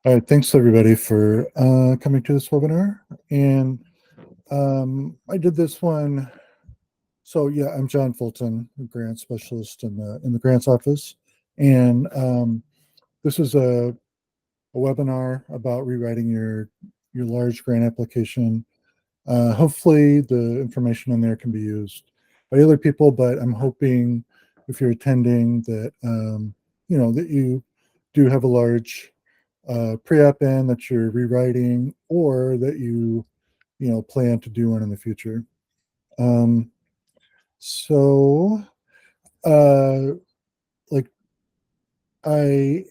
All right, thanks everybody for coming to this webinar. And I did this one. So yeah, I'm John Fulton, a grant specialist in the grants office, and this is a webinar about rewriting your large grant application. Hopefully, the information in there can be used by other people, but I'm hoping if you're attending that that you do have a large pre-app in that you're rewriting, or that you plan to do one in the future. Um, so, uh, like I,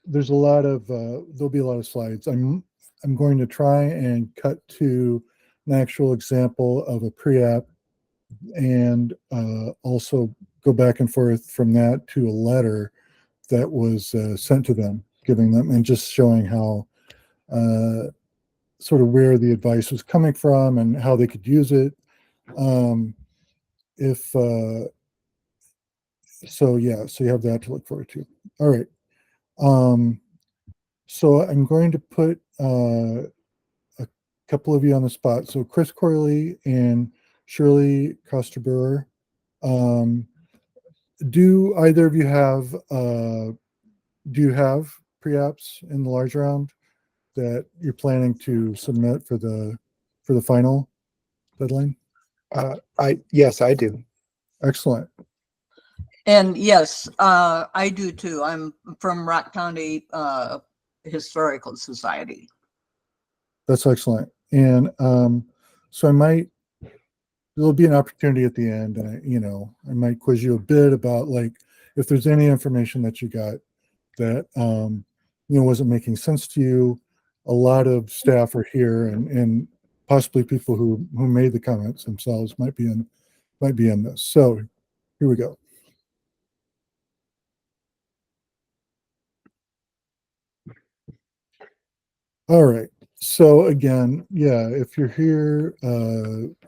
there's a lot of there'll be a lot of slides. I'm going to try and cut to an actual example of a pre-app, and also go back and forth from that to a letter that was sent to them, giving them and just showing how uh, sort of where the advice was coming from and how they could use it. Um, if so, yeah, so you have that to look forward to. All right. Um, so I'm going to put a couple of you on the spot. So Chris Corley and Shirley Kosterbauer. Um, do either of you have do you have pre-apps in the large round that you're planning to submit for the final deadline? Yes, I do. Excellent. And yes, I do too. I'm from Rock County Historical Society. That's excellent. And so there'll be an opportunity at the end, and I might quiz you a bit about, like, if there's any information that you got that wasn't making sense to you. A lot of staff are here, and possibly people who made the comments themselves might be in this. So here we go. All right. So again, yeah, if you're here,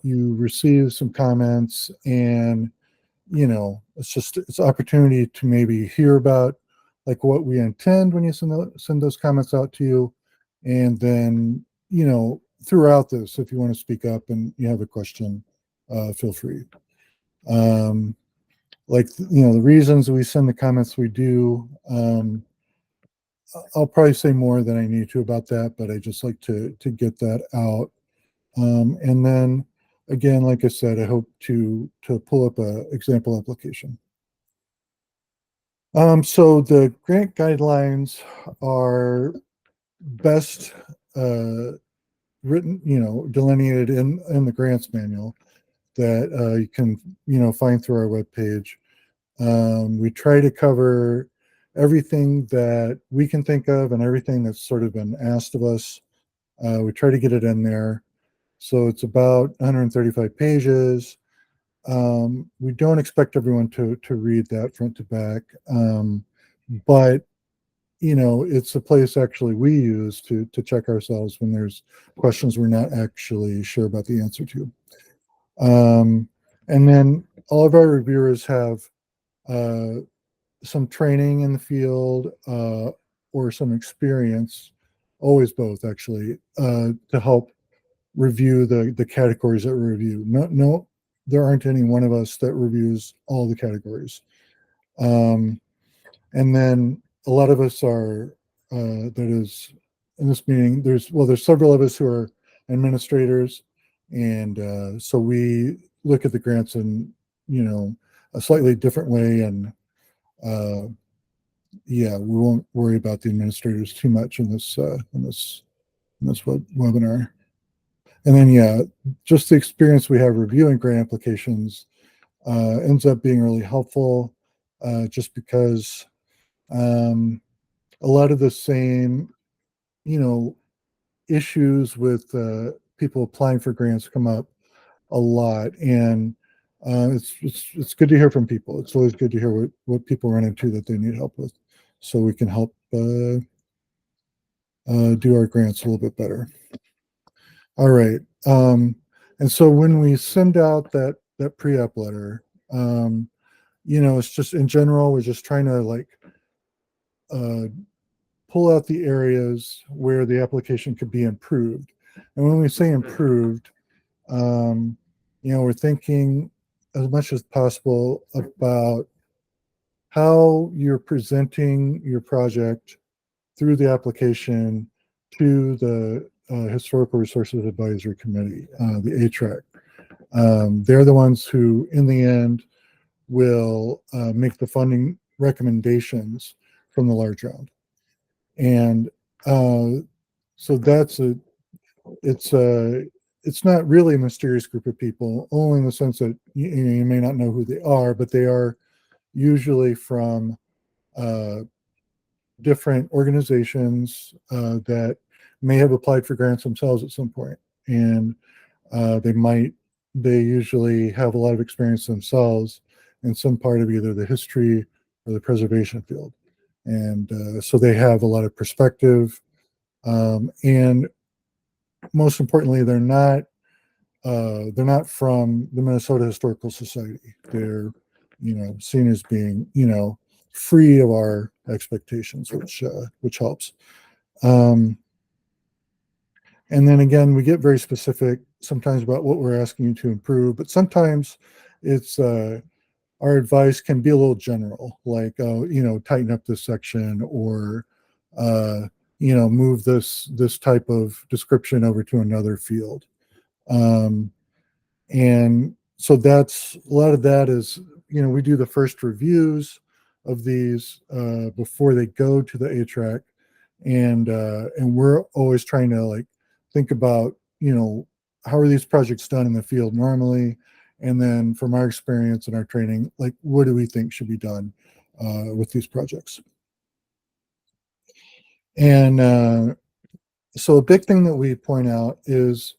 you receive some comments, and it's opportunity to maybe hear about, like, what we intend when you send those comments out to you, and then throughout this, if you want to speak up and you have a question, feel free. Like, the reasons we send the comments we do. I'll probably say more than I need to about that, but I just like to get that out. And then again, like I said, I hope to pull up a example application. So the grant guidelines are best written, delineated in the grants manual that you can find through our webpage. We try to cover everything that we can think of and everything that's sort of been asked of us. We try to get it in there. So it's about 135 pages. We don't expect everyone to read that front to back, but it's a place actually we use to check ourselves when there's questions we're not actually sure about the answer to. And then all of our reviewers have some training in the field, or some experience, always both actually, to help review the categories that we review. No, there aren't any one of us that reviews all the categories. And then a lot of us are, that is, in this meeting, there's several of us who are administrators, and so we look at the grants in a slightly different way, and yeah, we won't worry about the administrators too much in this webinar. And then, yeah, just the experience we have reviewing grant applications ends up being really helpful, just because a lot of the same, issues with people applying for grants come up a lot, and it's good to hear from people. It's always good to hear what people run into that they need help with, so we can help do our grants a little bit better. All right. And so when we send out that pre-app letter, it's just, in general, we're just trying to, like, pull out the areas where the application could be improved. And when we say improved, we're thinking as much as possible about how you're presenting your project through the application to the Historical Resources Advisory Committee, the HRAC. They're the ones who, in the end, will make the funding recommendations from the large round. And so it's not really a mysterious group of people, only in the sense that you may not know who they are, but they are usually from different organizations that may have applied for grants themselves at some point. And they usually have a lot of experience themselves in some part of either the history or the preservation field. And so they have a lot of perspective. And most importantly, they're not from the Minnesota Historical Society. They're, seen as being, free of our expectations, which helps. And then again, we get very specific sometimes about what we're asking you to improve, but sometimes it's our advice can be a little general, like tighten up this section, or move this type of description over to another field. And so that's a lot of that is, we do the first reviews of these before they go to the HRAC, and we're always trying to think about how are these projects done in the field normally, and then from our experience and our training, what do we think should be done with these projects. And so a big thing that we point out is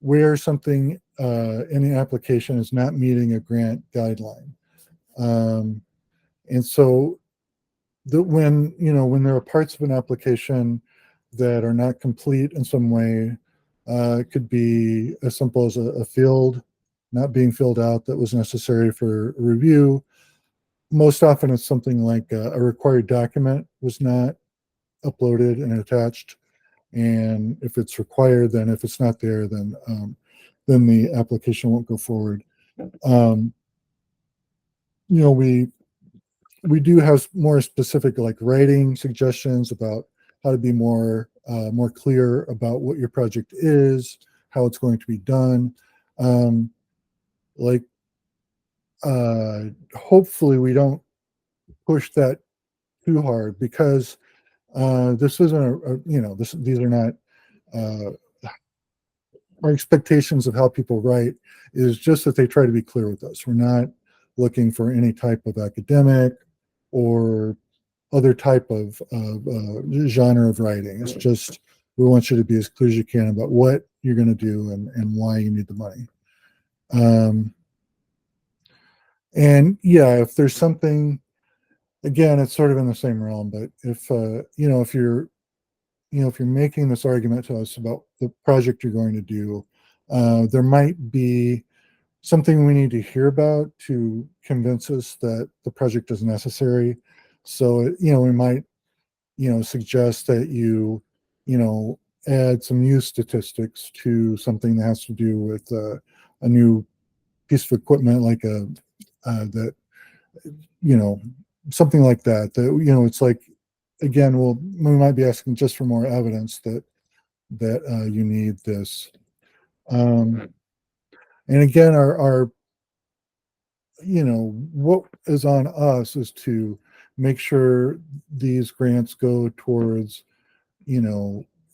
where something in the application is not meeting a grant guideline. And so when there are parts of an application that are not complete in some way, it could be as simple as a field not being filled out that was necessary for review. Most often it's something like a required document was not uploaded and attached. And if it's required, then if it's not there, then the application won't go forward. We do have more specific writing suggestions about how to be more clear about what your project is, how it's going to be done. Hopefully we don't push that too hard, because this isn't these are not our expectations of how people write is just that they try to be clear with us. We're not looking for any type of academic or other type of genre of writing. It's just, we want you to be as clear as you can about what you're going to do and why you need the money. And yeah, if there's something, again, it's sort of in the same realm, but if you're making this argument to us about the project you're going to do, there might be something we need to hear about to convince us that the project is necessary. So, we might, suggest that you add some use statistics to something that has to do with a new piece of equipment, like something like that. It's like, again, we might be asking just for more evidence that you need this. And again, our what is on us is to make sure these grants go towards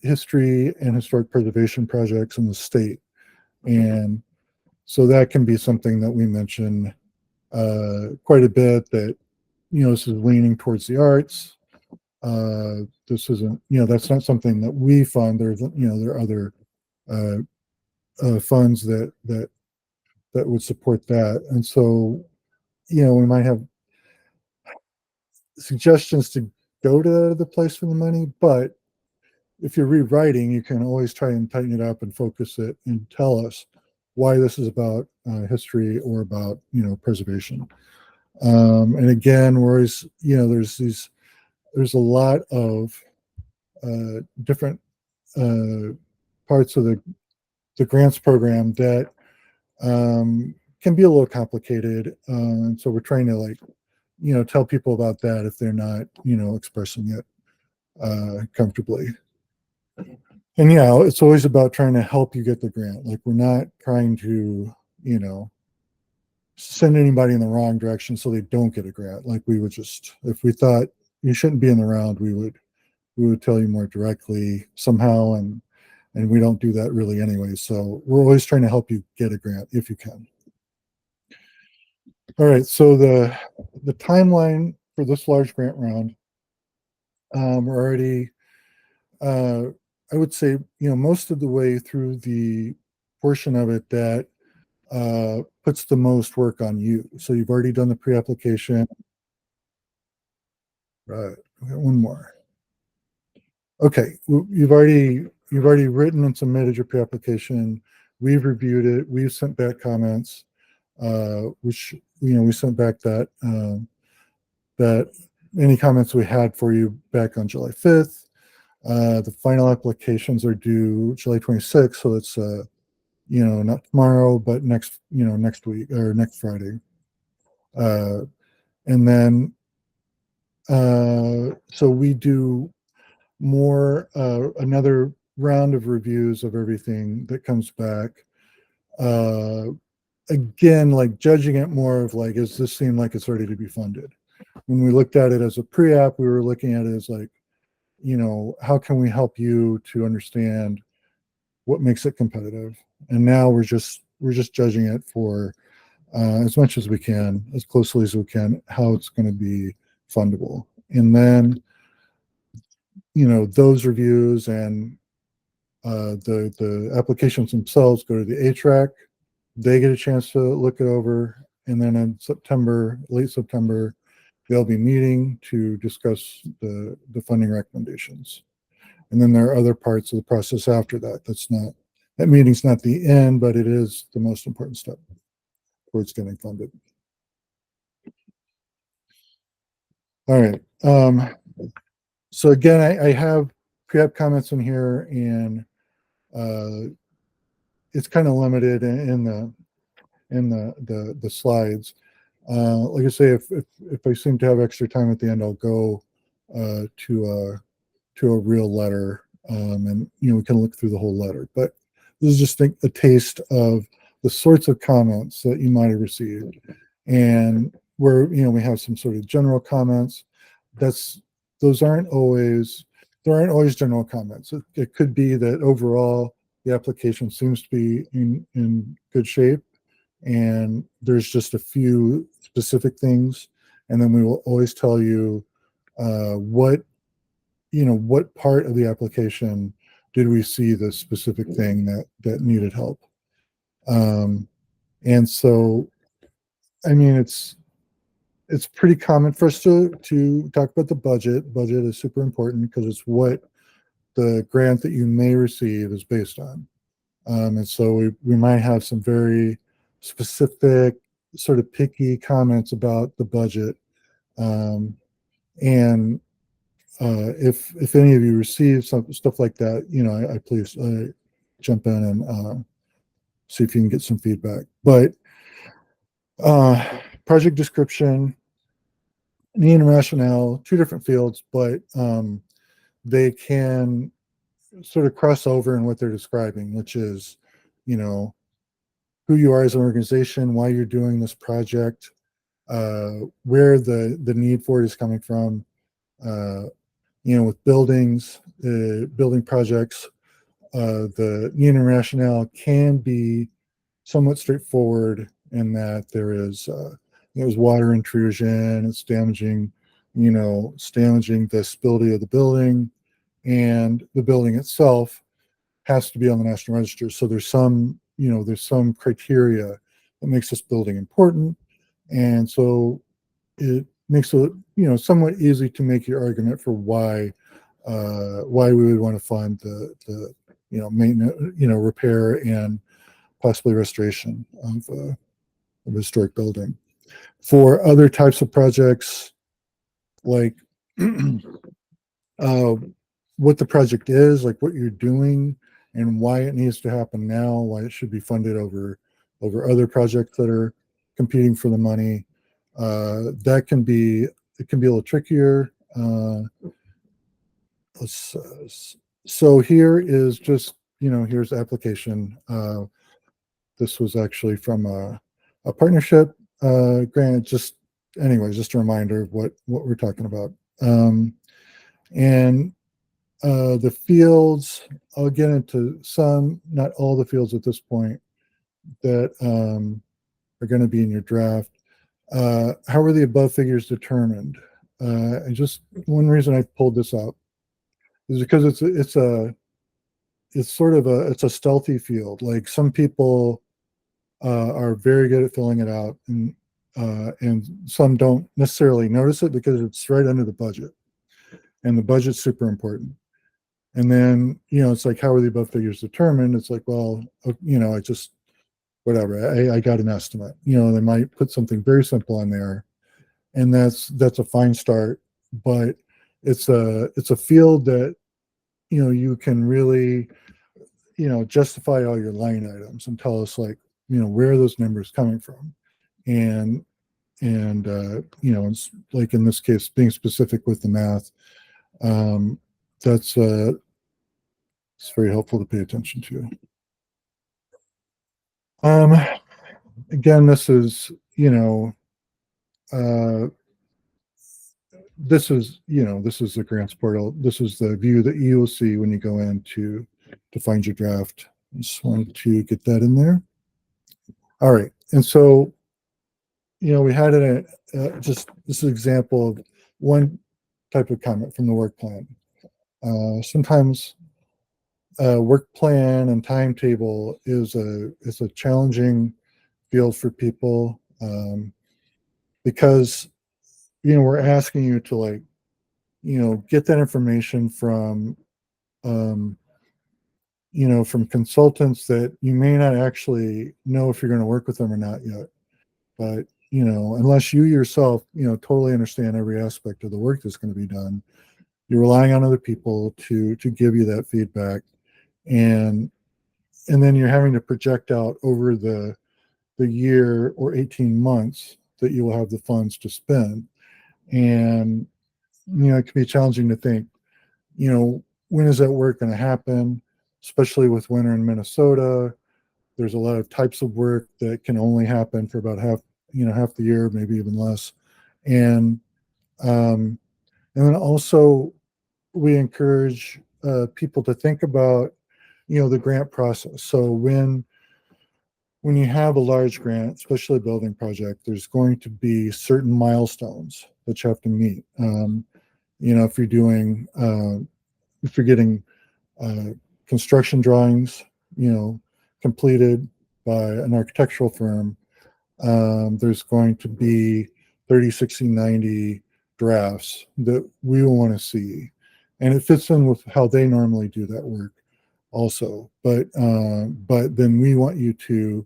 history and historic preservation projects in the state. And so that can be something that we mention quite a bit, that this is leaning towards the arts. This isn't, that's not something that we fund. There are other funds that would support that. And so, we might have suggestions to go to the place for the money, but if you're rewriting, you can always try and tighten it up and focus it and tell us why this is about history or about, preservation. And again, we're always, there's a lot of different parts of the grants program that can be a little complicated. And so we're trying to tell people about that if they're not, expressing it comfortably. And yeah, it's always about trying to help you get the grant. Like we're not trying to, send anybody in the wrong direction so they don't get a grant. Like we would just, if we thought you shouldn't be in the round, we would tell you more directly somehow, and we don't do that really anyway. So we're always trying to help you get a grant if you can. All right, so the timeline for this large grant round, we're already, I would say, most of the way through the portion of it that puts the most work on you. So you've already done the pre-application. Right, we got one more. Okay, you've already written and submitted your pre-application. We've reviewed it. We've sent back comments, which we sent back that any comments we had for you back on July 5th. The final applications are due July 26th, so it's not tomorrow, but next week or next Friday. And then so we do more another round of reviews of everything that comes back. Again, like judging it more of like, does this seem like it's ready to be funded? When we looked at it as a pre-app, we were looking at it as like, how can we help you to understand what makes it competitive? And now we're just judging it for as much as we can, as closely as we can, how it's going to be fundable. And then, those reviews and the applications themselves go to the HRAC. They get a chance to look it over. And then in September, late September, they'll be meeting to discuss the funding recommendations. And then there are other parts of the process after that. That meeting's not the end, but it is the most important step towards getting funded. All right. So again, I have pre-app comments in here, and it's kind of limited in the slides. Like I say, if I seem to have extra time at the end, I'll go to a real letter, and we can look through the whole letter. But this is just a taste of the sorts of comments that you might have received, and where we have some sort of general comments. There aren't always general comments. It could be that overall the application seems to be in good shape, and there's just a few specific things, and then we will always tell you what part of the application did we see the specific thing that needed help. And so, I mean, it's pretty common for us to talk about the budget. Budget is super important because it's what the grant that you may receive is based on. And so we might have some very specific, sort of picky comments about the budget. And if any of you receive some stuff like that, I please jump in and see if you can get some feedback. But project description, need and rationale, two different fields, but they can sort of cross over in what they're describing, which is, who you are as an organization, why you're doing this project, where the need for it is coming from. With buildings, building projects, the need and rationale can be somewhat straightforward in that there's water intrusion, it's damaging the stability of the building, and the building itself has to be on the National Register. So there's some criteria that makes this building important, and so it makes it somewhat easy to make your argument for why we would want to fund the maintenance, repair and possibly restoration of a historic building. For other types of projects, like what the project is, like what you're doing and why it needs to happen now, why it should be funded over other projects that are competing for the money. That can be, it can be a little trickier. Let's, so here is just, here's application. This was actually from a partnership grant. Just anyway, just a reminder of what we're talking about. And the fields, I'll get into some, not all the fields at this point that are going to be in your draft. How were the above figures determined? And just one reason I pulled this up is because it's a stealthy field. Like some people are very good at filling it out, and some don't necessarily notice it because it's right under the budget, and the budget's super important. And then, it's like, how are the above figures determined? It's like, well, I just, whatever, I got an estimate. They might put something very simple in there, and that's a fine start, but it's a field that, you can really, justify all your line items and tell us, like, where are those numbers coming from? And it's like, in this case, being specific with the math, that's it's very helpful to pay attention to. Again, this is, this is the grants portal. This is the view that you will see when you go in to find your draft. I just wanted to get that in there. All right. And so, we had just this is an example of one type of comment from the work plan. Sometimes work plan and timetable is a challenging field for people, because we're asking you to, like, get that information from from consultants that you may not actually know if you're going to work with them or not yet. But unless you yourself totally understand every aspect of the work that's going to be done, you're relying on other people to give you that feedback, and then you're having to project out over the year or 18 months that you will have the funds to spend. And it can be challenging to think, when is that work going to happen, especially with winter in Minnesota. There's a lot of types of work that can only happen for about half the year, maybe even less. And then also, we encourage people to think about the grant process. So when you have a large grant, especially a building project, there's going to be certain milestones that you have to meet. If you're doing if you're getting construction drawings completed by an architectural firm, there's going to be 30, 60, 90 drafts that we will want to see, and it fits in with how they normally do that work also. But then we want you to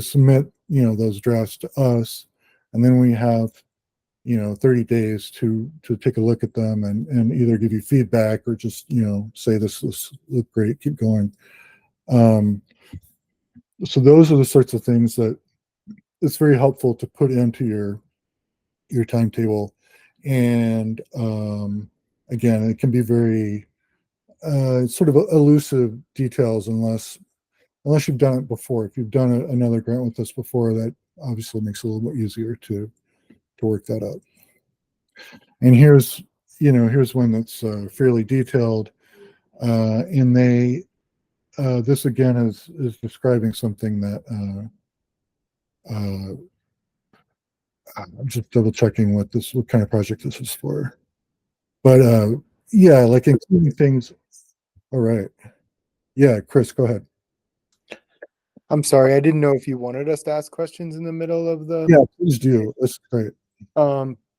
submit those drafts to us, and then we have 30 days to take a look at them and either give you feedback or just say, this look great, keep going. So those are the sorts of things that it's very helpful to put into your timetable. And again, it can be very sort of elusive details unless you've done it before. If you've done another grant with us before, that obviously makes it a little bit easier to work that out. And here's one that's fairly detailed, and this again is describing something that I'm just double checking what kind of project this is for. But yeah, like including things. All right. Yeah, Chris, go ahead. I'm sorry, I didn't know if you wanted us to ask questions in the middle of the. Yeah, please do. That's great.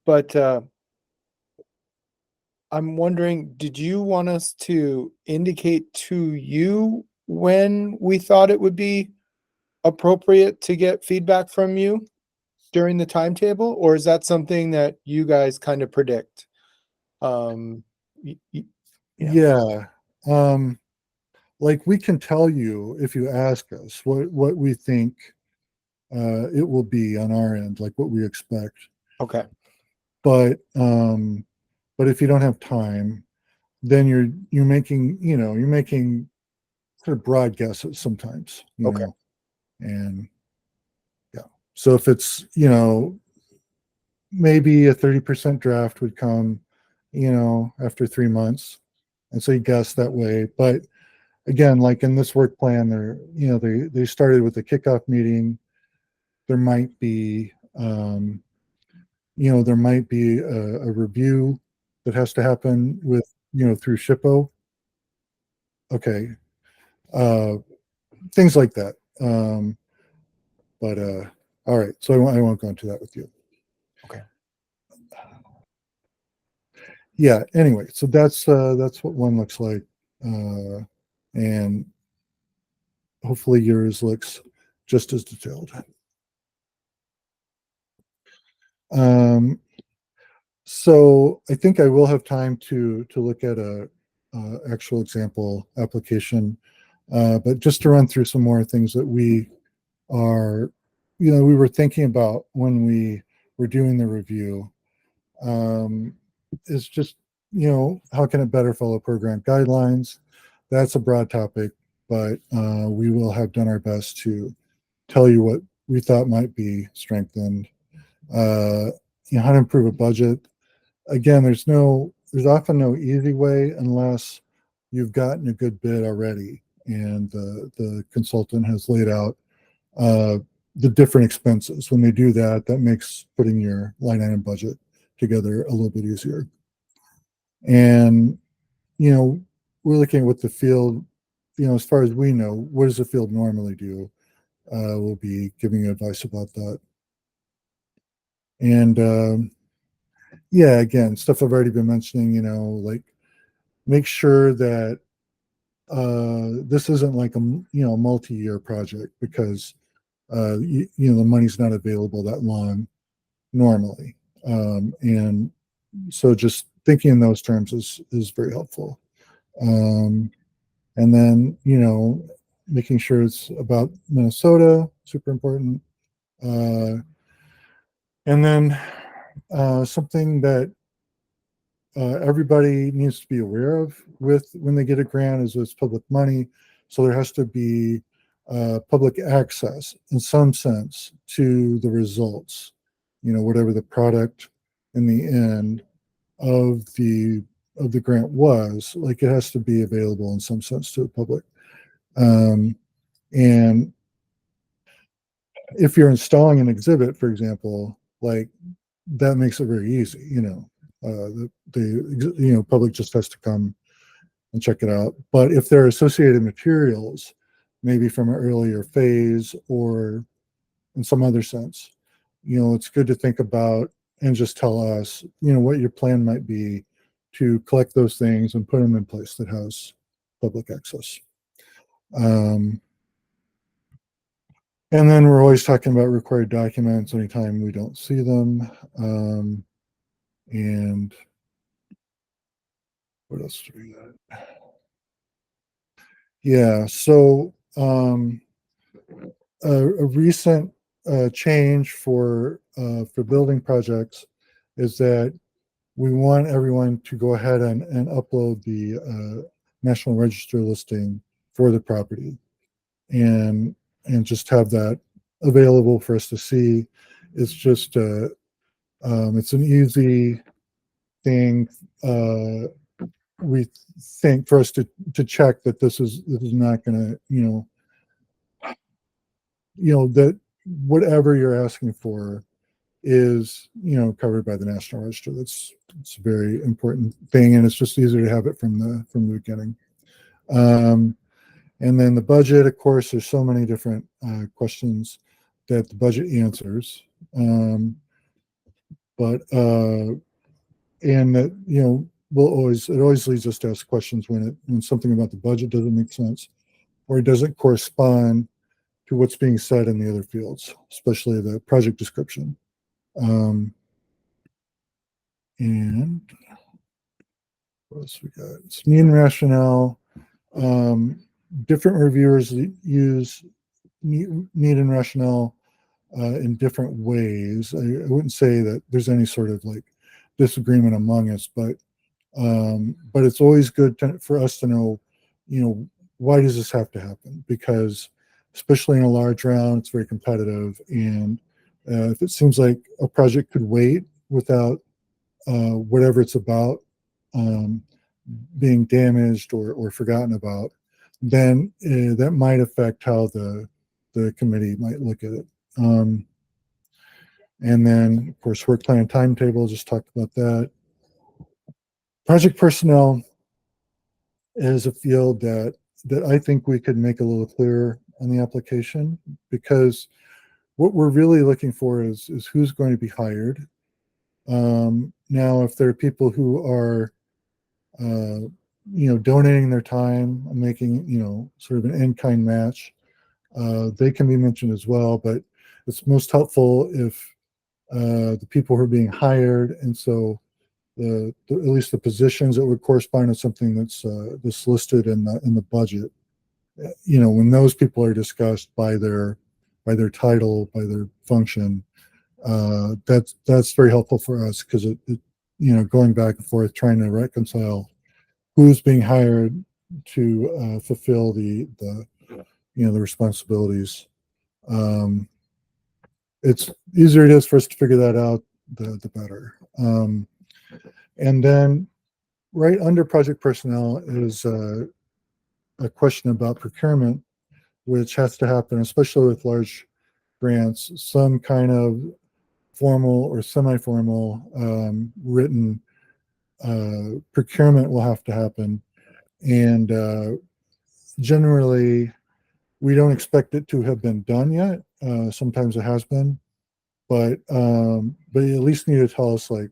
But I'm wondering, did you want us to indicate to you when we thought it would be appropriate to get feedback from you during the timetable, or is that something that you guys kind of predict? Yeah. Like we can tell you if you ask us what we think it will be on our end, like what we expect. Okay. But if you don't have time, then you're making, you're making sort of broad guesses sometimes, Okay. and yeah. So if it's, maybe a 30% draft would come, after 3 months. And so you guess that way. But again, like in this work plan, they started with a kickoff meeting. There might be, there might be a review that has to happen with, through SHPO. Okay. Uh, Things like that. But all right. So I won't go into that with you. Okay. Yeah. Anyway, so that's what one looks like. And hopefully yours looks just as detailed. So I think I will have time to look at a actual example application, but just to run through some more things that we are, we were thinking about when we were doing the review, is just, how can it better follow program guidelines? That's a broad topic, but we will have done our best to tell you what we thought might be strengthened. How to improve a budget. Again, there's often no easy way unless you've gotten a good bid already and the consultant has laid out uh, the different expenses. When they do that, that makes putting your line item budget together a little bit easier. And, we're looking at what the field, as far as we know, what does the field normally do? We'll be giving you advice about that. And yeah, again, stuff I've already been mentioning, like make sure that this isn't like a multi-year project because the money's not available that long normally, and so just thinking in those terms is very helpful. And then making sure it's about Minnesota, super important. And then something that everybody needs to be aware of with when they get a grant is it's public money, so there has to be public access in some sense to the results, whatever the product in the end of the grant was, like it has to be available in some sense to the public. And if you're installing an exhibit, for example, like that makes it very easy. The public just has to come and check it out. But if there are associated materials, maybe from an earlier phase or in some other sense, it's good to think about and just tell us, what your plan might be to collect those things and put them in place that has public access. And then we're always talking about required documents anytime we don't see them. And what else do we got? Yeah, so a recent change for building projects is that we want everyone to go ahead and upload the National Register listing for the property and just have that available for us to see. It's just it's an easy thing. We think for us to check that this is not going to that whatever you're asking for is covered by the National Register. It's a very important thing, and it's just easier to have it from the beginning. And then the budget, of course, there's so many different questions that the budget answers. But and that it always leads us to ask questions when something about the budget doesn't make sense or it doesn't correspond to what's being said in the other fields, especially the project description. And what else we got? It's need and rationale. Different reviewers use need and rationale in different ways. I wouldn't say that there's any sort of like disagreement among us, but it's always good for us to know, why does this have to happen? Because especially in a large round, it's very competitive, and if it seems like a project could wait without whatever it's about being damaged or forgotten about, then that might affect how the committee might look at it. And then, of course, work plan timetable, just talked about that. Project personnel is a field that I think we could make a little clearer on the application, because what we're really looking for is who's going to be hired. Now, if there are people who are, donating their time, making, sort of an in-kind match, they can be mentioned as well, but it's most helpful if the people who are being hired, and so at least the positions that would correspond to something that's listed in the budget. When those people are discussed by their title, by their function, that's very helpful for us, because it going back and forth trying to reconcile who's being hired to fulfill the responsibilities. It's easier it is for us to figure that out, the better. And then right under project personnel is a question about procurement, which has to happen, especially with large grants, some kind of formal or semi-formal written procurement will have to happen. And generally, we don't expect it to have been done yet. Sometimes it has been, but you at least need to tell us, like,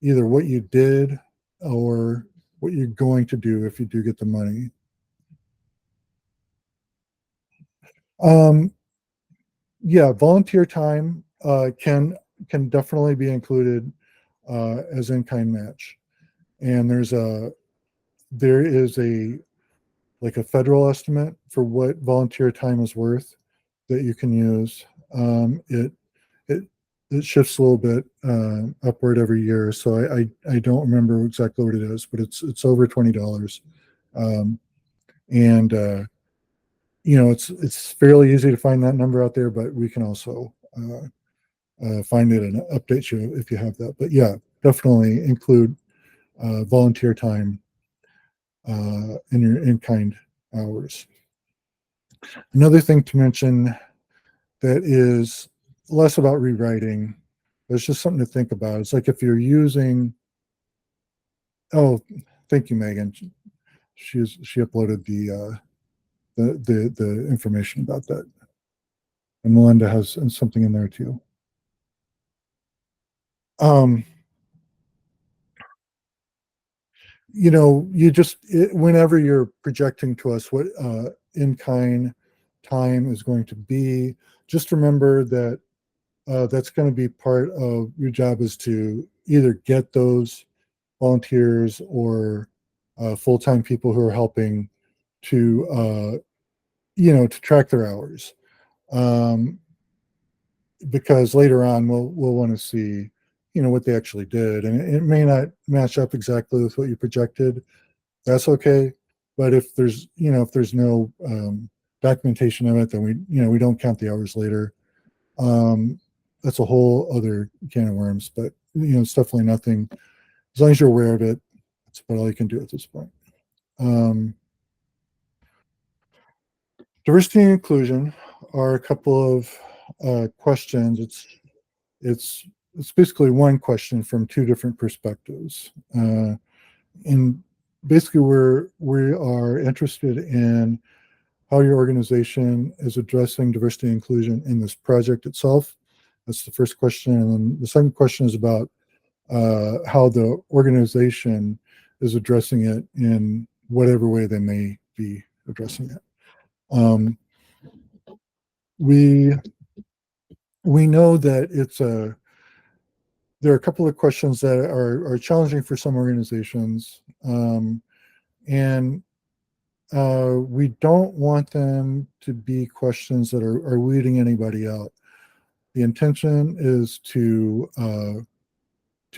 either what you did or what you're going to do if you do get the money. Yeah, volunteer time can definitely be included as in-kind match, and there is a like a federal estimate for what volunteer time is worth that you can use. It it shifts a little bit upward every year, so I don't remember exactly what it is, but it's over $20, and it's fairly easy to find that number out there, but we can also find it and update you if you have that. But yeah, definitely include volunteer time in your in-kind hours. Another thing to mention that is less about rewriting, but it's just something to think about. It's like if you're using, oh, thank you, Megan. She uploaded the information about that, and Melinda has something in there too. Whenever you're projecting to us what in-kind time is going to be, just remember that that's going to be part of your job, is to either get those volunteers or full-time people who are helping to to track their hours, because later on we'll want to see what they actually did, and it may not match up exactly with what you projected. That's okay, but if there's no documentation of it, then we don't count the hours later. That's a whole other can of worms, but it's definitely nothing. As long as you're aware of it, that's about all you can do at this point. Diversity and inclusion are a couple of questions. It's basically one question from two different perspectives, and basically we are interested in how your organization is addressing diversity and inclusion in this project itself. That's the first question, and then the second question is about how the organization is addressing it in whatever way they may be addressing it. We know that there are a couple of questions that are challenging for some organizations, and we don't want them to be questions that are weeding anybody out. The intention is to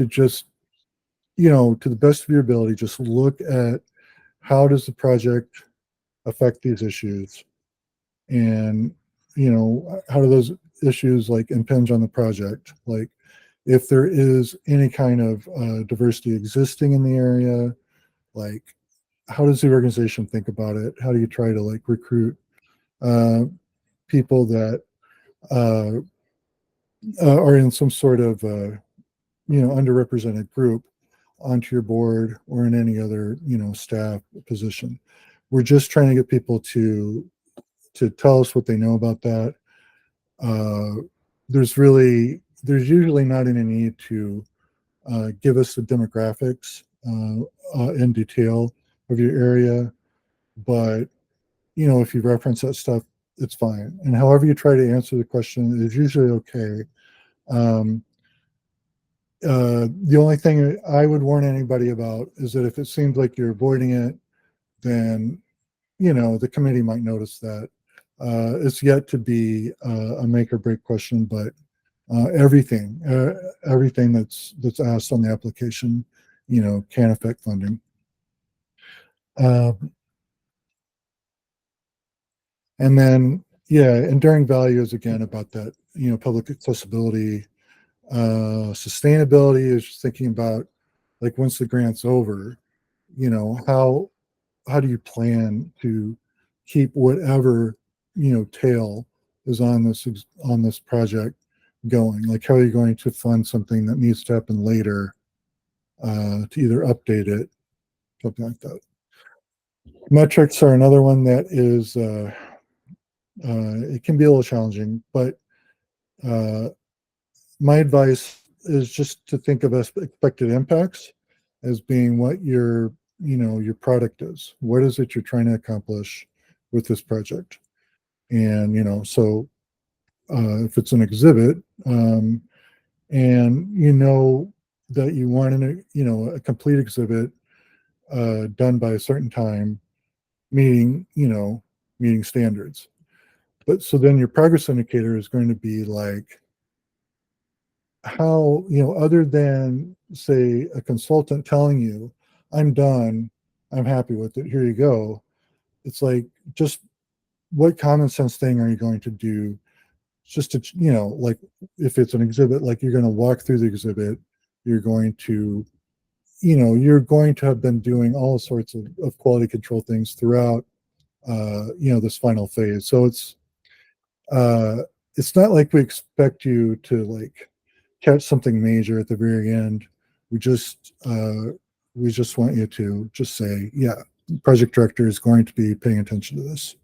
just, to the best of your ability, just look at how does the project affect these issues, and how do those issues like impinge on the project, like if there is any kind of diversity existing in the area, like how does the organization think about it, how do you try to like recruit people that are in some sort of underrepresented group onto your board or in any other staff position. We're just trying to get people to tell us what they know about that. There's usually not any need to give us the demographics in detail of your area, but if you reference that stuff, it's fine. And however you try to answer the question is usually okay. The only thing I would warn anybody about is that if it seems like you're avoiding it, then the committee might notice that. It's yet to be a make or break question, but everything that's asked on the application, can affect funding. And then, enduring value is again about that, public accessibility. Sustainability is thinking about like once the grant's over, how do you plan to keep whatever tail is on this project going? Like how are you going to fund something that needs to happen later, to either update it, something like that. Metrics are another one that is it can be a little challenging, but my advice is just to think of expected impacts as being what your product is. What is it you're trying to accomplish with this project? And so if it's an exhibit, and that you want a complete exhibit done by a certain time, meeting standards. But so then your progress indicator is going to be like how, other than say a consultant telling you, I'm done, I'm happy with it, here you go. It's like, just what common sense thing are you going to do just to, like if it's an exhibit, like you're going to walk through the exhibit, you're going to have been doing all sorts of quality control things throughout, this final phase. So it's not like we expect you to like catch something major at the very end. We just want you to just say, yeah, project director is going to be paying attention to this.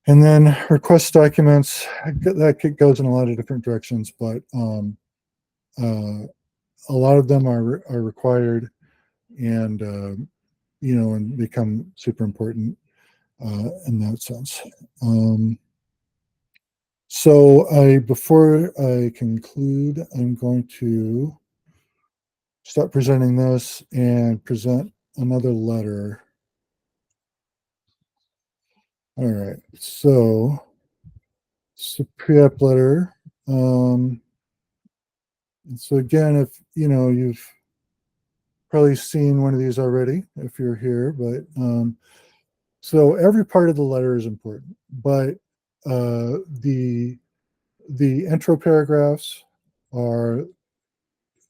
And then request documents, that goes in a lot of different directions, but a lot of them are required and and become super important in that sense. So before I conclude, I'm going to stop presenting this and present another letter. All right, so it's a pre-app letter. So again, if you've probably seen one of these already if you're here, but so every part of the letter is important, but the intro paragraphs are,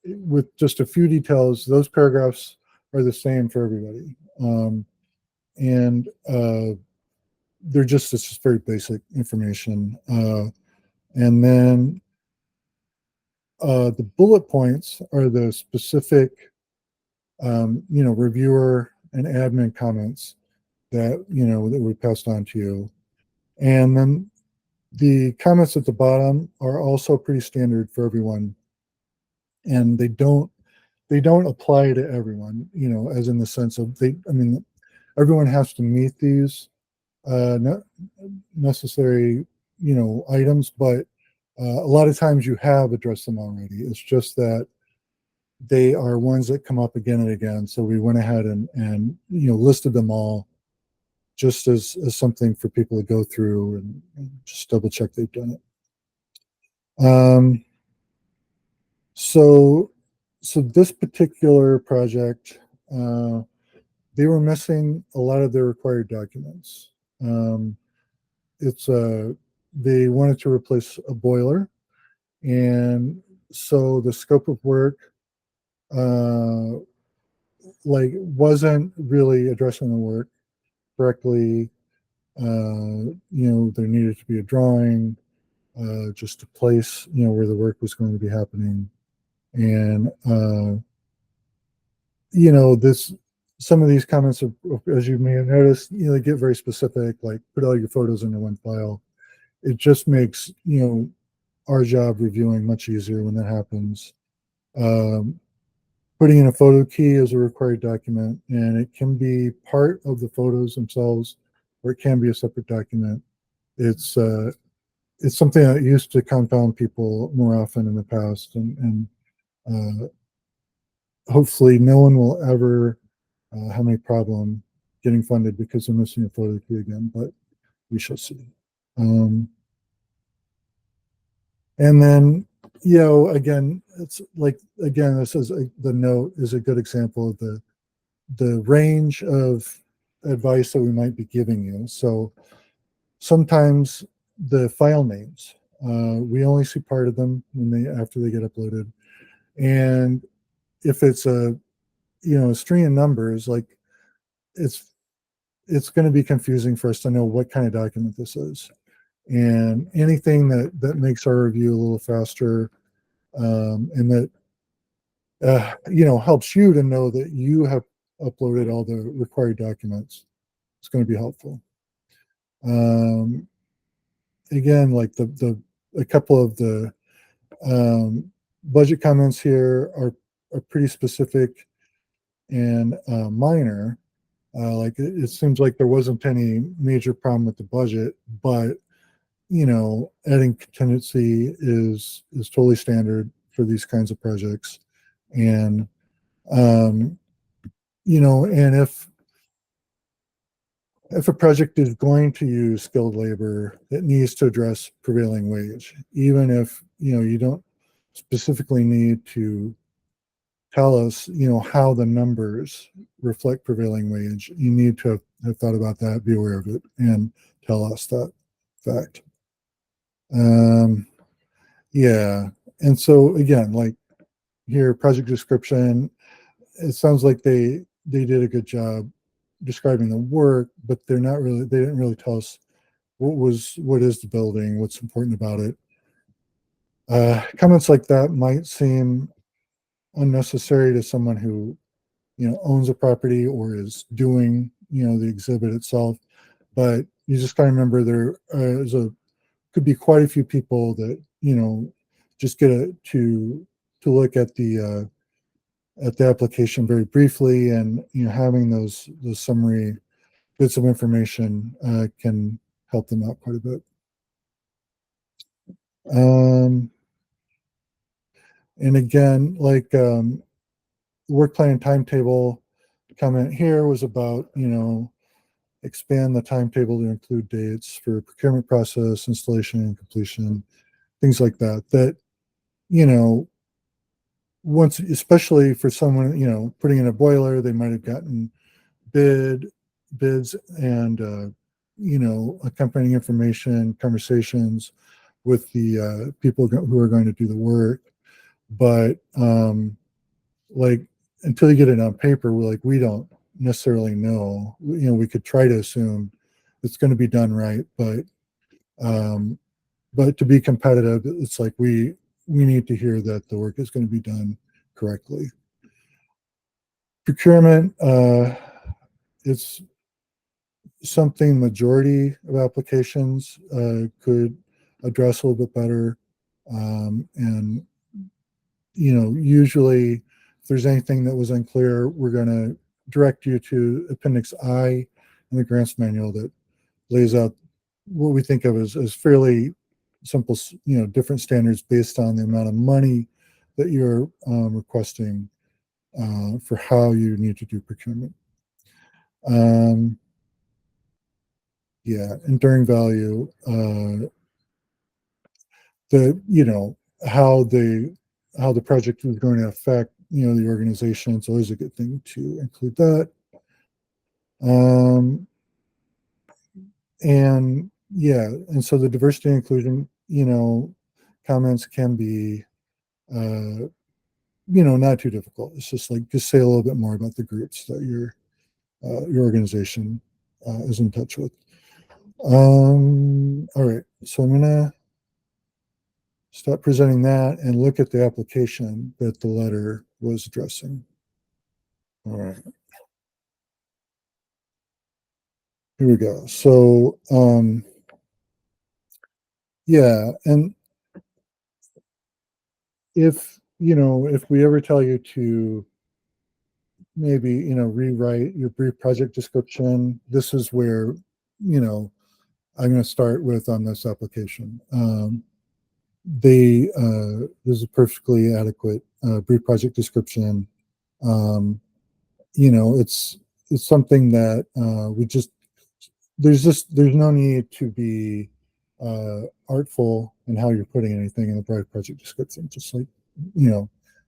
with just a few details, those paragraphs are the same for everybody. And it's just very basic information. And then the bullet points are the specific, reviewer and admin comments that, that we passed on to you. And then the comments at the bottom are also pretty standard for everyone. And they don't apply to everyone, as in the sense of everyone has to meet these necessary, items, but A lot of times you have addressed them already. It's just that they are ones that come up again and again. So we went ahead and listed them all just as something for people to go through and just double check they've done it. So this particular project, they were missing a lot of their required documents. They wanted to replace a boiler, and so the scope of work wasn't really addressing the work correctly. There needed to be a drawing just to place where the work was going to be happening, and this some of these comments are, as you may have noticed, they get very specific, like put all your photos into one file. It just makes our job reviewing much easier when that happens. Putting in a photo key is a required document, and it can be part of the photos themselves, or it can be a separate document. It's something that used to confound people more often in the past, and hopefully no one will ever have any problem getting funded because they're missing a photo key again, but we shall see. And then, again, it's like, again, this is the note is a good example of the range of advice that we might be giving you. So sometimes the file names, we only see part of them after they get uploaded. And if it's a string of numbers, like it's going to be confusing for us to know what kind of document this is. And anything that makes our review a little faster, and that helps you to know that you have uploaded all the required documents, it's going to be helpful. Again, like a couple of the budget comments here are pretty specific and minor. Like it seems like there wasn't any major problem with the budget, but adding contingency is totally standard for these kinds of projects. And and if a project is going to use skilled labor, it needs to address prevailing wage, even if you don't specifically need to tell us how the numbers reflect prevailing wage. You need to have thought about that, be aware of it, and tell us that fact. Yeah. And so again, like here, project description, it sounds like they did a good job describing the work, but they didn't really tell us what is the building, what's important about it. Comments like that might seem unnecessary to someone who owns a property or is doing the exhibit itself, but you just gotta remember could be quite a few people that just get to look at the application very briefly, and having those summary bits of information can help them out quite a bit. And again, like work plan timetable comment here was about expand the timetable to include dates for procurement process, installation and completion, things like that. That once, especially for someone putting in a boiler, they might have gotten bids and accompanying information, conversations with the people who are going to do the work. But like until you get it on paper, we don't necessarily know. We could try to assume it's going to be done right, but to be competitive, it's like we need to hear that the work is going to be done correctly. Procurement, it's something majority of applications could address a little bit better. And usually if there's anything that was unclear, we're going to direct you to Appendix I in the grants manual that lays out what we think of as fairly simple, different standards based on the amount of money that you're requesting for how you need to do procurement. Yeah, enduring value, how the project is going to affect, the organization. It's always a good thing to include that. And yeah, and so the diversity and inclusion, comments can be, not too difficult. It's just like, just say a little bit more about the groups that your organization is in touch with. All right, so I'm gonna stop presenting that and look at the application that the letter was addressing. All right. Here we go. So, yeah, and if we ever tell you to maybe, rewrite your brief project description, this is where, I'm going to start with on this application. This is a perfectly adequate brief project description. It's something that there's no need to be artful in how you're putting anything in the project description. Just like,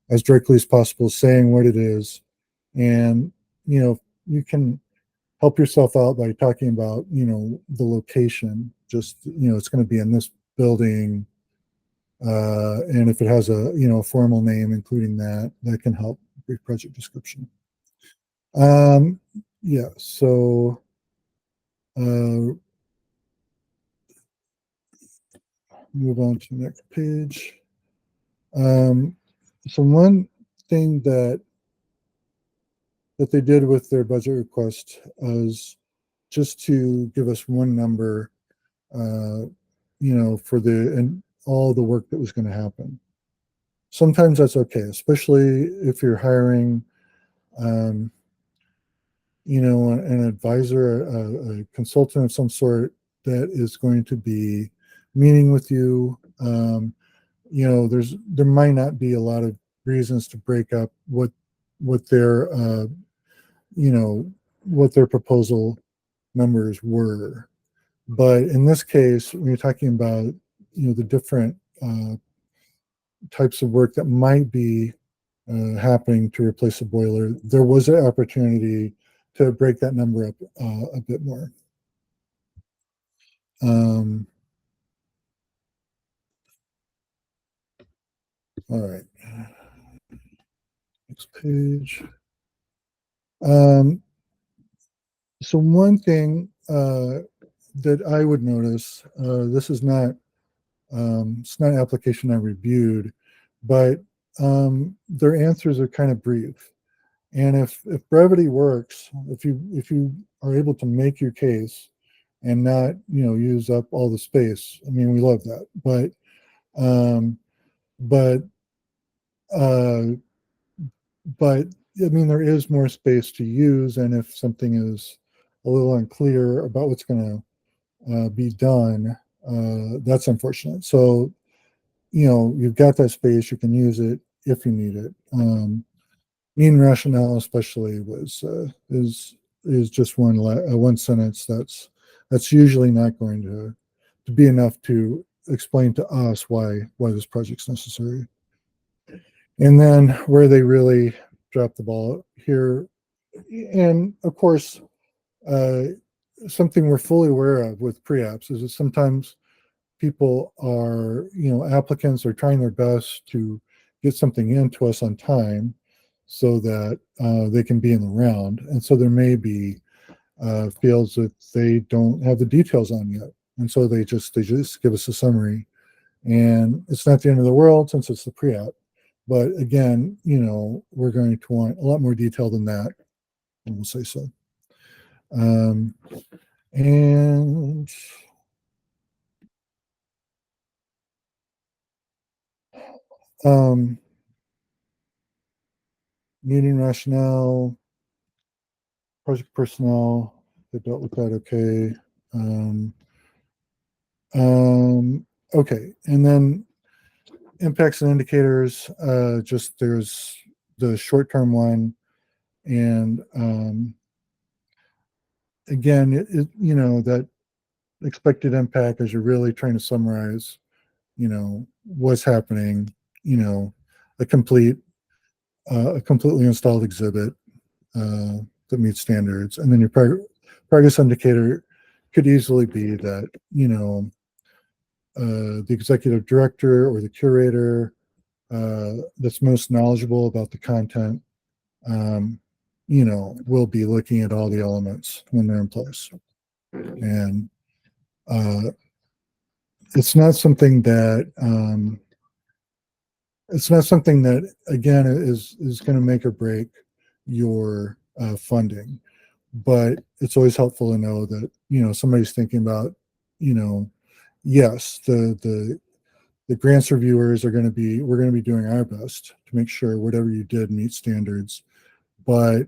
as directly as possible, saying what it is, and you can help yourself out by talking about the location. Just it's going to be in this building, and if it has a formal name, including that can help brief project description. Yeah, so move on to the next page. So one thing that they did with their budget request is just to give us one number, for and all the work that was going to happen. Sometimes that's okay, especially if you're hiring, an advisor, a consultant of some sort that is going to be meeting with you. There might not be a lot of reasons to break up what their what their proposal numbers were. But in this case, when you're talking about the different types of work that might be happening to replace a boiler, there was an opportunity to break that number up a bit more. All right. Next page. So one thing that I would notice, this is not it's not an application I reviewed, but their answers are kind of brief. And if brevity works, if you are able to make your case and not use up all the space, I mean, we love that. But I mean, there is more space to use, and if something is a little unclear about what's going to be done, that's unfortunate. So, you've got that space, you can use it if you need it. Mean rationale, especially, is just one sentence that's usually not going to be enough to explain to us why this project's necessary. And then where they really drop the ball here, and of course, something we're fully aware of with pre-apps is that sometimes people are, applicants are trying their best to get something into us on time so that they can be in the round. And so there may be fields that they don't have the details on yet. And so they just give us a summary. And it's not the end of the world since it's the pre-app. But again, we're going to want a lot more detail than that. And we'll say so. And meeting rationale, project personnel, they dealt with that okay. Okay, and then impacts and indicators, just there's the short-term one, and again, that expected impact as you're really trying to summarize, what's happening, a a completely installed exhibit that meets standards, and then your progress indicator could easily be that, the executive director or the curator that's most knowledgeable about the content, um, will be looking at all the elements when they're in place. And uh, it's not something that again is going to make or break your funding, but it's always helpful to know that somebody's thinking about, yes, the grants reviewers we're going to be doing our best to make sure whatever you did meets standards, but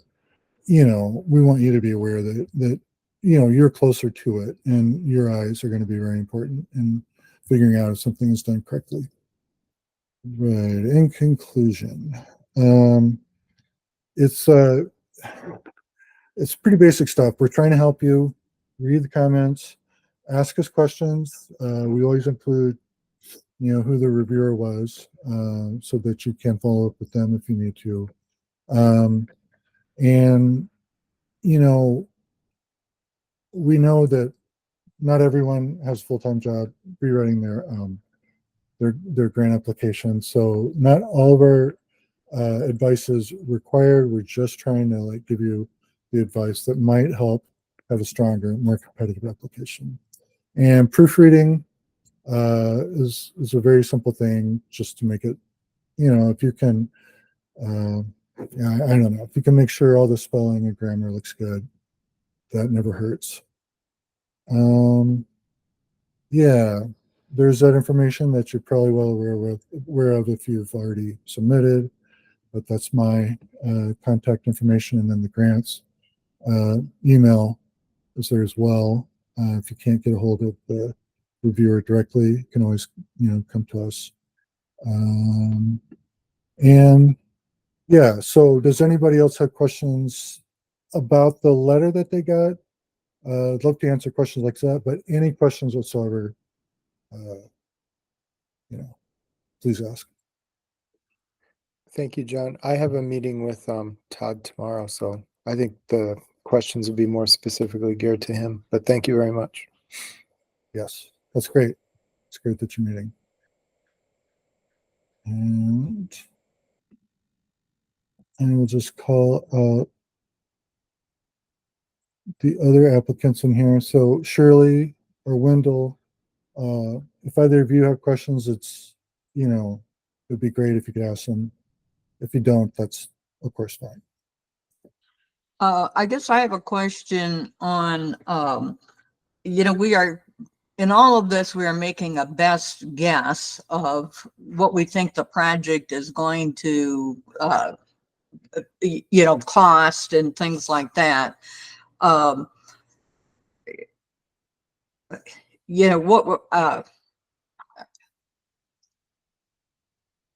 we want you to be aware that you're closer to it, and your eyes are going to be very important in figuring out if something is done correctly. Right. In conclusion, um, it's it's pretty basic stuff. We're trying to help you. Read the comments, ask us questions. We always include who the reviewer was, so that you can follow up with them if you need to. And we know that not everyone has a full-time job rewriting their grant application, so not all of our advice is required. We're just trying to give you the advice that might help have a stronger, more competitive application. And proofreading is a very simple thing, just to make it, if you can, yeah, I don't know, if you can make sure all the spelling and grammar looks good, that never hurts. Yeah, there's that information that you're probably well aware of if you've already submitted, but that's my contact information, and then the grants email is there as well. If you can't get a hold of the reviewer directly, you can always come to us. And yeah, so does anybody else have questions about the letter that they got? I'd love to answer questions like that, but any questions whatsoever, uh, please ask. Thank you, John. I have a meeting with Todd tomorrow, so I think the questions will be more specifically geared to him, but thank you very much. Yes, that's great. It's great that you're meeting. And we'll just call out the other applicants in here. So Shirley or Wendell, if either of you have questions, it'd be great if you could ask them. If you don't, that's of course fine. I guess I have a question on, we are, in all of this, we are making a best guess of what we think the project is going to, cost and things like that.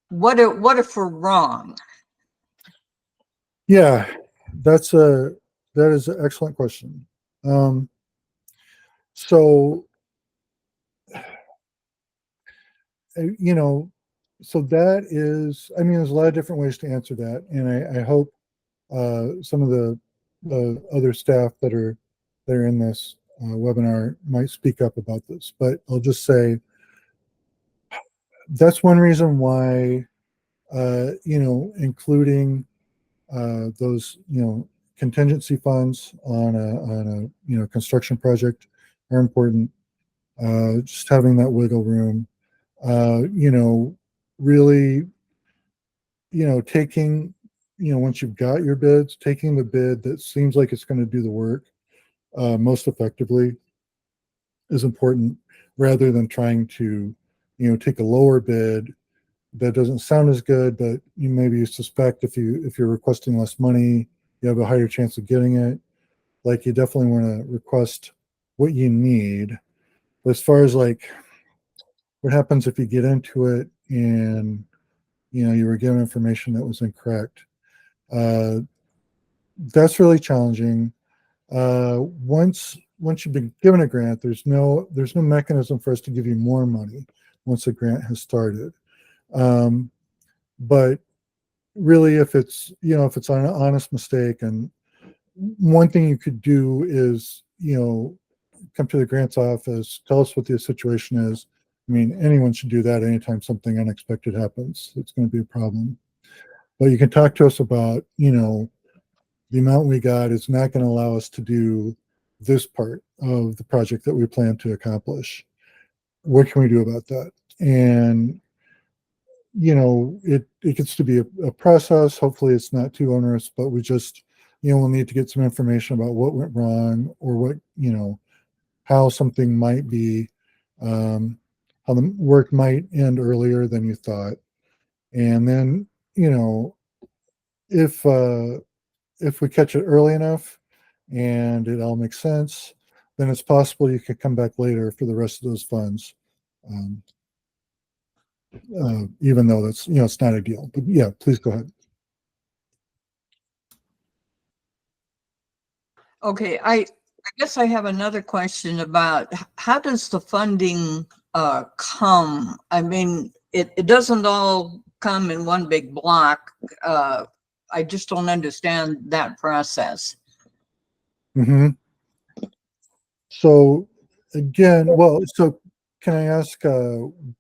What if we're wrong? Yeah, that is an excellent question. So so that is, there's a lot of different ways to answer that, and I hope some of the other staff that are in this webinar might speak up about this. But I'll just say that's one reason why including those contingency funds on a construction project are important. Just having that wiggle room, really, taking, once you've got your bids, taking the bid that seems like it's going to do the work most effectively is important, rather than trying to, take a lower bid that doesn't sound as good, but you suspect if you're requesting less money, you have a higher chance of getting it. Like, you definitely want to request what you need. But as far as what happens if you get into it and you were given information that was incorrect. That's really challenging. Once you've been given a grant, there's no mechanism for us to give you more money once the grant has started. But really, if it's an honest mistake, and one thing you could do is come to the grants office, tell us what the situation is. I mean, anyone should do that anytime something unexpected happens. It's going to be a problem. But you can talk to us about, the amount we got is not going to allow us to do this part of the project that we plan to accomplish. What can we do about that? And, it gets to be a process. Hopefully it's not too onerous, but we just, we'll need to get some information about what went wrong, or what, how something might be, how the work might end earlier than you thought. And then, if we catch it early enough and it all makes sense, then it's possible you could come back later for the rest of those funds. Even though that's, it's not ideal. But yeah, please go ahead. Okay, I guess I have another question about how does the funding come? I mean, it doesn't all come in one big block. I just don't understand that process. Mm-hmm. So again, so can I ask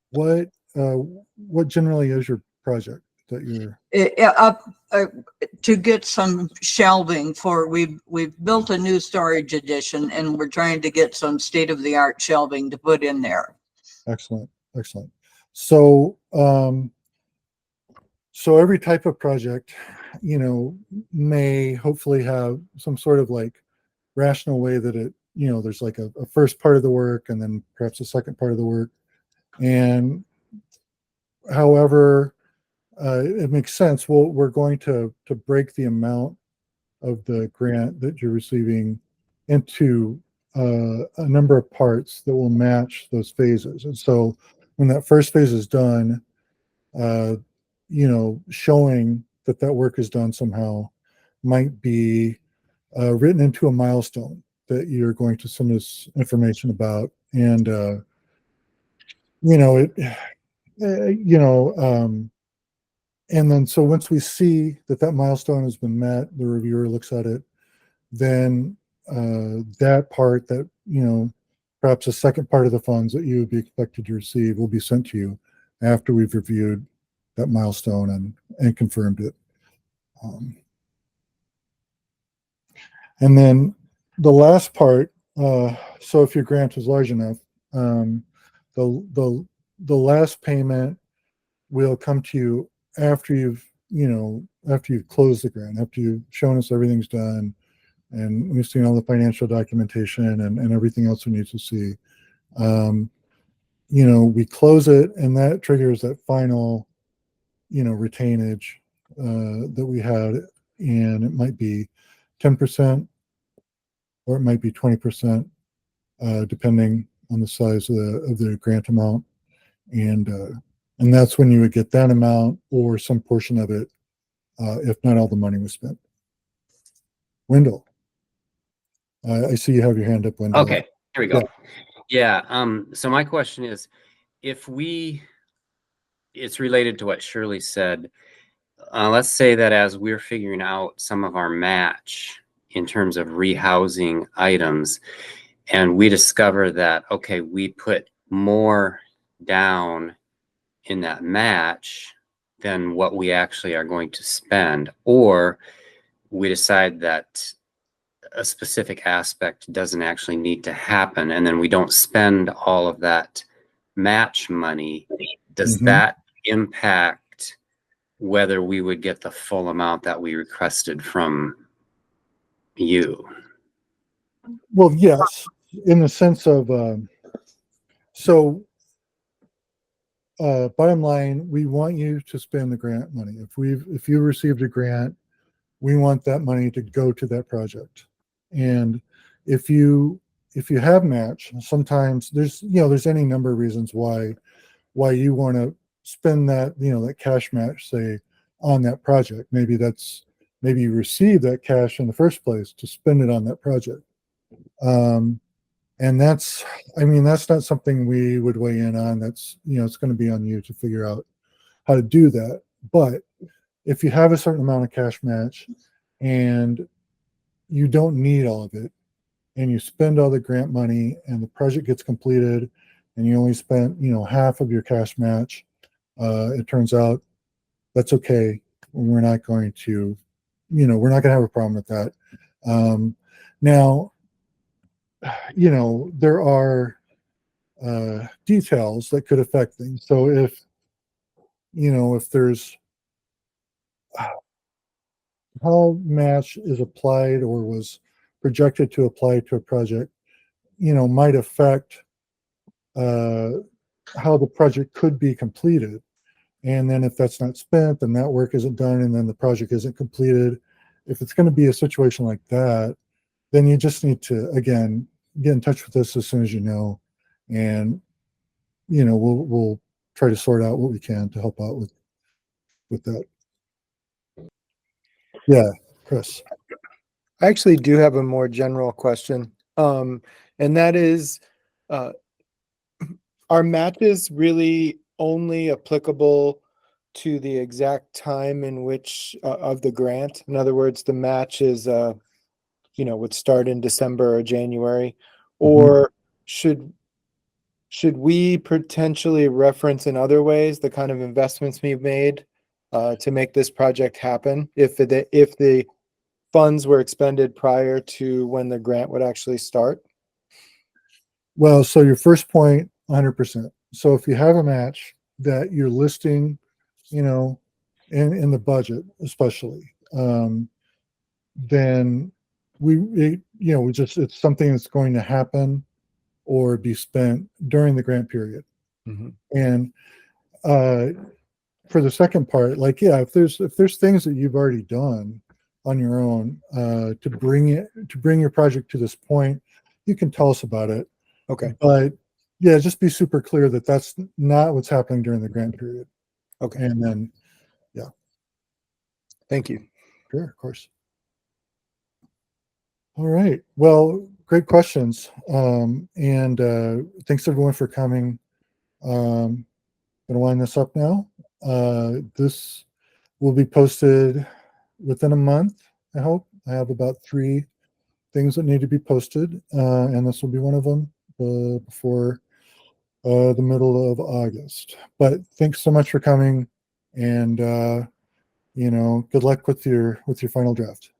what generally is your project that you're to get some shelving for? We've built a new storage addition, and we're trying to get some state-of-the-art shelving to put in there. Excellent. So so every type of project, may hopefully have some sort of like rational way that it, there's like a first part of the work and then perhaps a second part of the work. And however it makes sense, we're going to break the amount of the grant that you're receiving into a number of parts that will match those phases. And so when that first phase is done, showing that work is done somehow might be written into a milestone that you're going to send us information about. And, and then so once we see that milestone has been met, the reviewer looks at it, then that part that, perhaps a second part of the funds that you would be expected to receive will be sent to you after we've reviewed that milestone and confirmed it. And then the last part, so if your grant is large enough, the last payment will come to you after you've closed the grant, after you've shown us everything's done and we've seen all the financial documentation and everything else we need to see. We close it, and that triggers that final, retainage that we had, and it might be 10% or it might be 20%, depending on the size of the grant amount. And that's when you would get that amount or some portion of it, if not all the money was spent. Wendell, I see you have your hand up, Wendell. Okay, here we go. Yeah. So my question is, it's related to what Shirley said. Let's say that as we're figuring out some of our match in terms of rehousing items, and we discover that, okay, we put more down in that match than what we actually are going to spend, or we decide that a specific aspect doesn't actually need to happen, and then we don't spend all of that match money, does that impact whether we would get the full amount that we requested from you? Well, yes, in the sense of, bottom line, we want you to spend the grant money. If you received a grant, we want that money to go to that project. And if you have match, sometimes there's any number of reasons why why you want to spend that, that cash match, say, on that project. Maybe you receive that cash in the first place to spend it on that project. And that's not something we would weigh in on. That's, it's going to be on you to figure out how to do that. But if you have a certain amount of cash match and you don't need all of it, and you spend all the grant money and the project gets completed and you only spent, half of your cash match, it turns out that's okay. We're not going to, we're not going to have a problem with that. Now, there are details that could affect things. So if there's how match is applied or was projected to apply to a project, might affect how the project could be completed. And then if that's not spent, then that work isn't done, and then the project isn't completed. If it's going to be a situation like that, then you just need to, again, get in touch with us as soon as you know, and we'll try to sort out what we can to help out with that. Yeah, Chris. I actually do have a more general question. And that is, are matches really only applicable to the exact time in which of the grant? In other words, the match is, would start in December or January, or should we potentially reference in other ways the kind of investments we've made to make this project happen if the funds were expended prior to when the grant would actually start? Well, so your first point, 100%. So if you have a match that you're listing, in the budget, especially, then it's something that's going to happen or be spent during the grant period. And for the second part, if there's things that you've already done on your own to bring your project to this point, you can tell us about it. Okay. But yeah, just be super clear that that's not what's happening during the grant period. Okay. And then, yeah. Thank you. Sure, of course. All right. Well, great questions. And thanks everyone for coming. Gonna wind this up now. This will be posted within a month, I hope. I have about 3 things that need to be posted, and this will be one of them before the middle of August. But thanks so much for coming, and good luck with your final draft.